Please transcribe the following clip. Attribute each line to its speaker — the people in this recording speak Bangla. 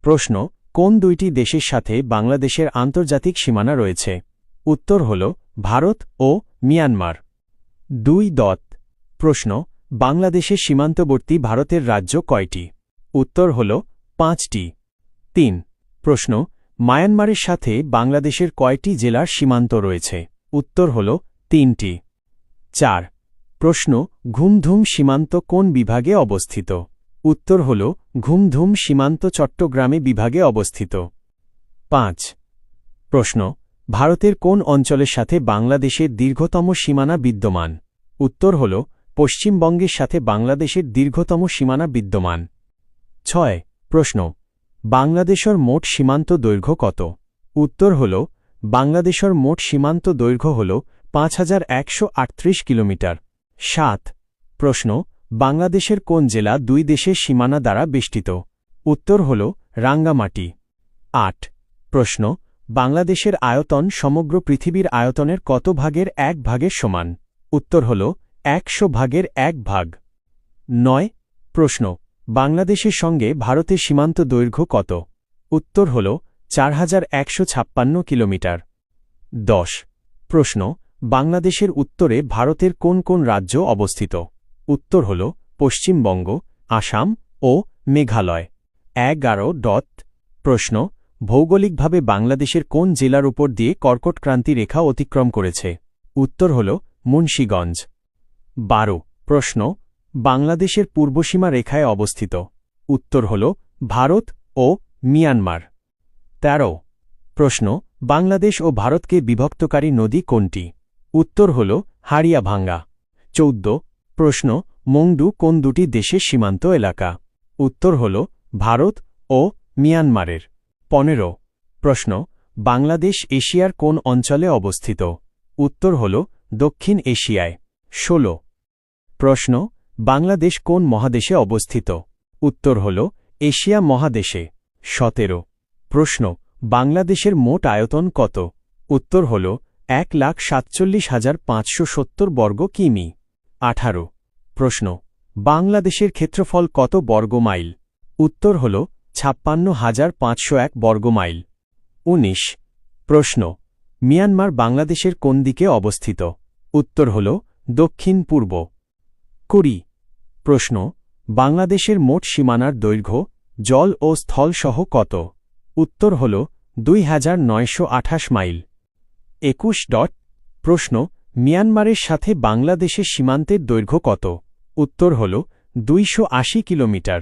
Speaker 1: প্রশ্ন কোন দুইটি দেশের সাথে বাংলাদেশের আন্তর্জাতিক সীমানা রয়েছে উত্তর হল ভারত ও মিয়ানমার 2. প্রশ্ন বাংলাদেশের সীমান্তবর্তী ভারতের রাজ্য কয়টি উত্তর হল 5টি 3. প্রশ্ন মায়ানমারের সাথে বাংলাদেশের কয়টি জেলার সীমান্ত রয়েছে উত্তর হল 3টি 4. প্রশ্ন ঘুমধুম সীমান্ত কোন বিভাগে অবস্থিত উত্তর হল ঘুমধুম সীমান্ত চট্টগ্রামে বিভাগে অবস্থিত 5. প্রশ্ন ভারতের কোন অঞ্চলের সাথে বাংলাদেশের দীর্ঘতম সীমানা বিদ্যমান উত্তর হল পশ্চিমবঙ্গের সাথে বাংলাদেশের দীর্ঘতম সীমানা বিদ্যমান 6. প্রশ্ন বাংলাদেশের মোট সীমান্ত দৈর্ঘ্য কত উত্তর হল বাংলাদেশের মোট সীমান্ত দৈর্ঘ্য হল 5138 কিলোমিটার 7. প্রশ্ন বাংলাদেশের কোন জেলা দুই দেশের সীমানা দ্বারা বেষ্টিত উত্তর হল রাঙ্গামাটি 8. প্রশ্ন বাংলাদেশের আয়তন সমগ্র পৃথিবীর আয়তনের কত ভাগের 1 ভাগের সমান উত্তর হল 100 ভাগের 1 ভাগ 9. প্রশ্ন বাংলাদেশের সঙ্গে ভারতের সীমান্ত দৈর্ঘ্য কত উত্তর হল 4156 কিলোমিটার 10. প্রশ্ন বাংলাদেশের উত্তরে ভারতের কোন কোন রাজ্য অবস্থিত উত্তর হল পশ্চিমবঙ্গ আসাম ও মেঘালয় 11. প্রশ্ন ভৌগোলিকভাবে বাংলাদেশের কোন জেলার উপর দিয়ে কর্কটক্রান্তি রেখা অতিক্রম করেছে উত্তর হল মুন্সিগঞ্জ 12. প্রশ্ন বাংলাদেশের পূর্বসীমা রেখায় অবস্থিত উত্তর হল ভারত ও মিয়ানমার 13. প্রশ্ন বাংলাদেশ ও ভারতকে বিভক্তকারী নদী কোনটি উত্তর হল হাড়িয়াভাঙ্গা 14. প্রশ্ন মংডু কোন দুটি দেশের সীমান্ত এলাকা উত্তর হল ভারত ও মিয়ানমারের 15. প্রশ্ন বাংলাদেশ এশিয়ার কোন অঞ্চলে অবস্থিত উত্তর হল দক্ষিণ এশিয়ায় 16. প্রশ্ন বাংলাদেশ কোন মহাদেশে অবস্থিত উত্তর হল এশিয়া মহাদেশে 17. প্রশ্ন বাংলাদেশের মোট আয়তন কত উত্তর হল 1,47,570 বর্গ কিমি 18. প্রশ্ন বাংলাদেশের ক্ষেত্রফল কত বর্গ মাইল উত্তর হল 56,501 বর্গ মাইল 19. প্রশ্ন মিয়ানমার বাংলাদেশের কোন দিকে অবস্থিত উত্তর হল দক্ষিণ পূর্ব 20. প্রশ্ন বাংলাদেশের মোট সীমানার দৈর্ঘ্য জল ও স্থল সহ কত উত্তর হল 2928 মাইল 21. প্রশ্ন মিয়ানমারের সাথে বাংলাদেশের সীমান্তের দৈর্ঘ্য কত উত্তর হল 280 কিলোমিটার